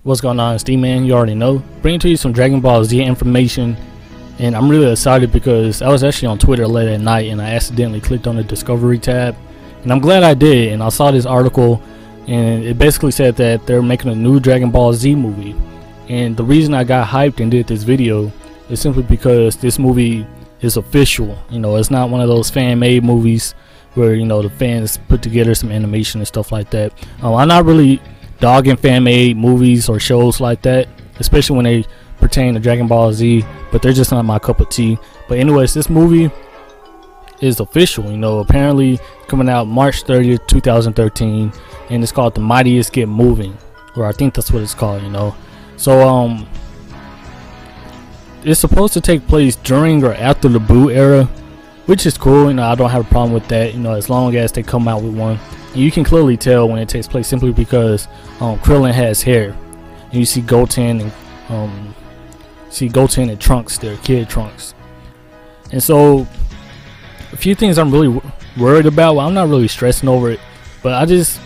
What's going on? It's D-Man, you already know. Bringing to you some Dragon Ball Z information, and I'm really excited because I was actually on Twitter late at night and I accidentally clicked on the Discovery tab, and I'm glad I did. And I saw this article, and it basically said that they're making a new Dragon Ball Z movie. And the reason I got hyped and did this video is simply because this movie is official. You know, it's not one of those fan-made movies where, you know, the fans put together some animation and stuff like that. I'm not really dogging fan-made movies or shows like that, especially when they pertain to Dragon Ball Z, but they're just not my cup of tea. But anyways, this movie is official. You know, apparently coming out March 30th 2013, and it's called The Mightiest Get Moving, or I think that's what it's called. You know, so it's supposed to take place during or after the Buu era, which is cool. You know, I don't have a problem with that, you know, as long as they come out with one. And you can clearly tell when it takes place simply because Krillin has hair, and you see Goten and Trunks, their kid Trunks. And so a few things I'm really worried about. Well, I'm not really stressing over it, but it's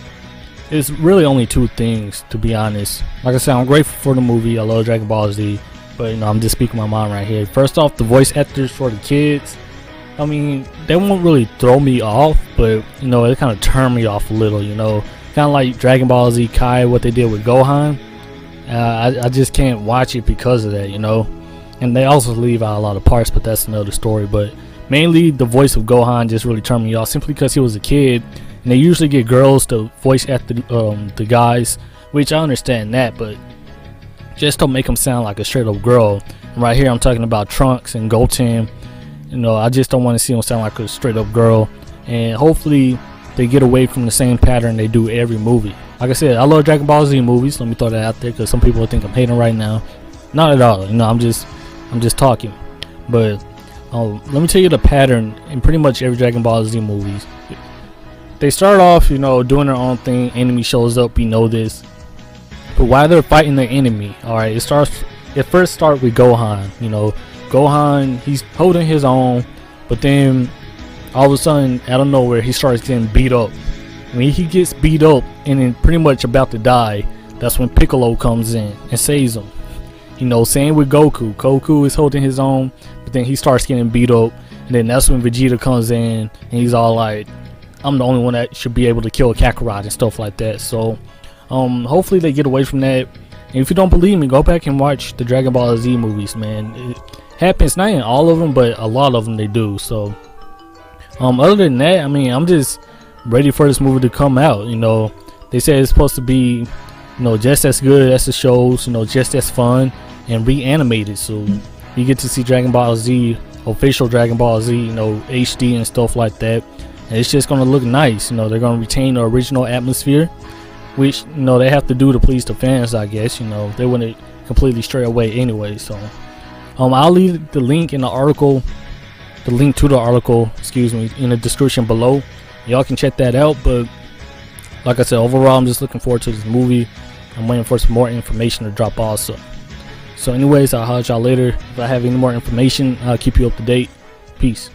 really only two things, to be honest. Like I said, I'm grateful for the movie. I love Dragon Ball Z, but you know, I'm just speaking my mind right here. First off, the voice actors for the kids, I mean, they won't really throw me off, but you know, it kind of turned me off a little. You know, kind of like Dragon Ball Z Kai, what they did with Gohan. I just can't watch it because of that, you know. And they also leave out a lot of parts, but that's another story. But mainly the voice of Gohan just really turned me off, simply because he was a kid, and they usually get girls to voice act the guys, which I understand that, but just don't make them sound like a straight up girl. And right here I'm talking about Trunks and Goten. You know, I just don't want to see them sound like a straight up girl, and hopefully they get away from the same pattern they do every movie. Like I said, I love Dragon Ball Z movies. Let me throw that out there, because some people think I'm hating right now. Not at all. You know, I'm just talking. But let me tell you the pattern in pretty much every Dragon Ball Z movies. They start off, you know, doing their own thing. Enemy shows up. We know this. But while they're fighting their enemy, all right, it first starts with Gohan. You know, Gohan, he's holding his own, but then all of a sudden, out of nowhere, he starts getting beat up. When he gets beat up and then pretty much about to die, that's when Piccolo comes in and saves him. You know, same with Goku. Goku is holding his own, but then he starts getting beat up, and then that's when Vegeta comes in and he's all like, I'm the only one that should be able to kill Kakarot and stuff like that. So hopefully they get away from that. And if you don't believe me, go back and watch the Dragon Ball Z movies, man. It happens, not in all of them, but a lot of them they do. So other than that, I mean, I'm just ready for this movie to come out. You know, they say it's supposed to be, you know, just as good as the shows, you know, just as fun and reanimated. So you get to see Dragon Ball Z, official Dragon Ball Z, you know, HD and stuff like that. And it's just gonna look nice. You know, they're gonna retain the original atmosphere, which, you know, they have to do to please the fans, I guess. You know, they wouldn't completely stray away anyway. So I'll leave the link in the article, the link to the article, excuse me, in the description below. Y'all can check that out. But like I said, overall, I'm just looking forward to this movie. I'm waiting for some more information to drop also. So anyways, I'll holler at y'all later. If I have any more information, I'll keep you up to date. Peace.